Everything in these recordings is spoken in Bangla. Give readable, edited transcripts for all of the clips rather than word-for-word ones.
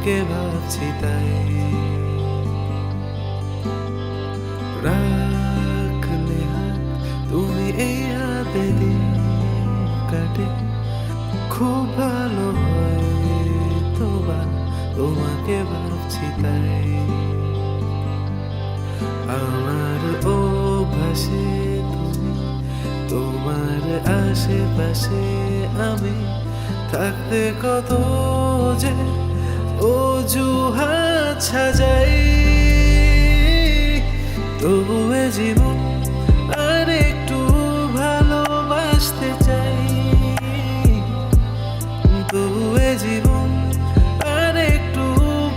তোমাকে ভাবছি তাই রাখলে হাত তুমি এই হাতে দিন কাটে খুব ভালো হয় তোমাকে ভাবছি তাই আমার অভ্যাসে তুমি তোমার আশেপাশে আমি থাকতে কত যে অজুহাত সাজাই তবুও জীবন আর একটু ভালোবাসতে চাই তবুও জীবন আর একটু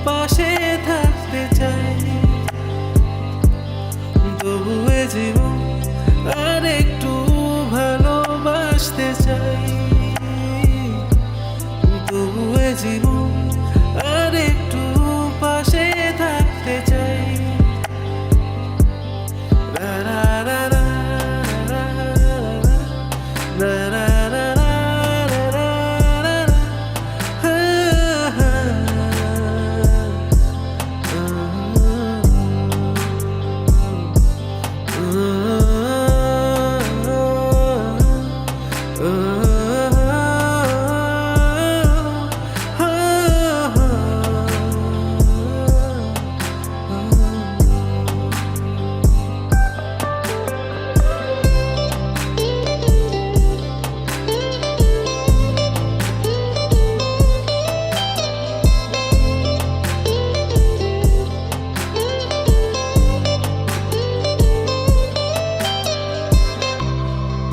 পাশে থাকতে চাই তবুও জীবন আর একটু ভালোবাসতে চাই তবুও জীবন আর একটু পাশে থাকতে চাই রা রা রা রা রা রা রা রা রা রা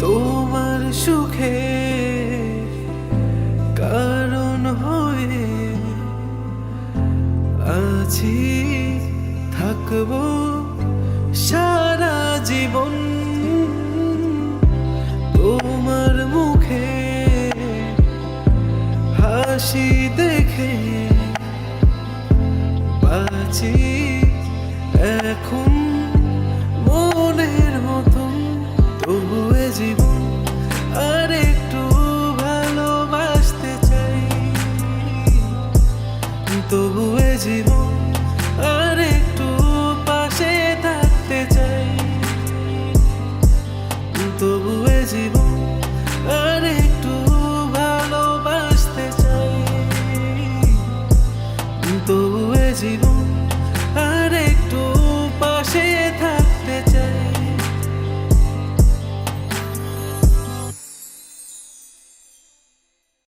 তোমার সুখে কারণ হয়ে আছি থাকবো সারা জীবন তোমার মুখে হাসি দেখে বাঁচি এখন মনের মতন তবুও জীবন আর একটু ভালোবাসতে চাই তবুও জীবন আর একটু পাশে থাকতে চাই তবুও জীবন আর একটু ভালোবাসতে চাই তবুও জীবন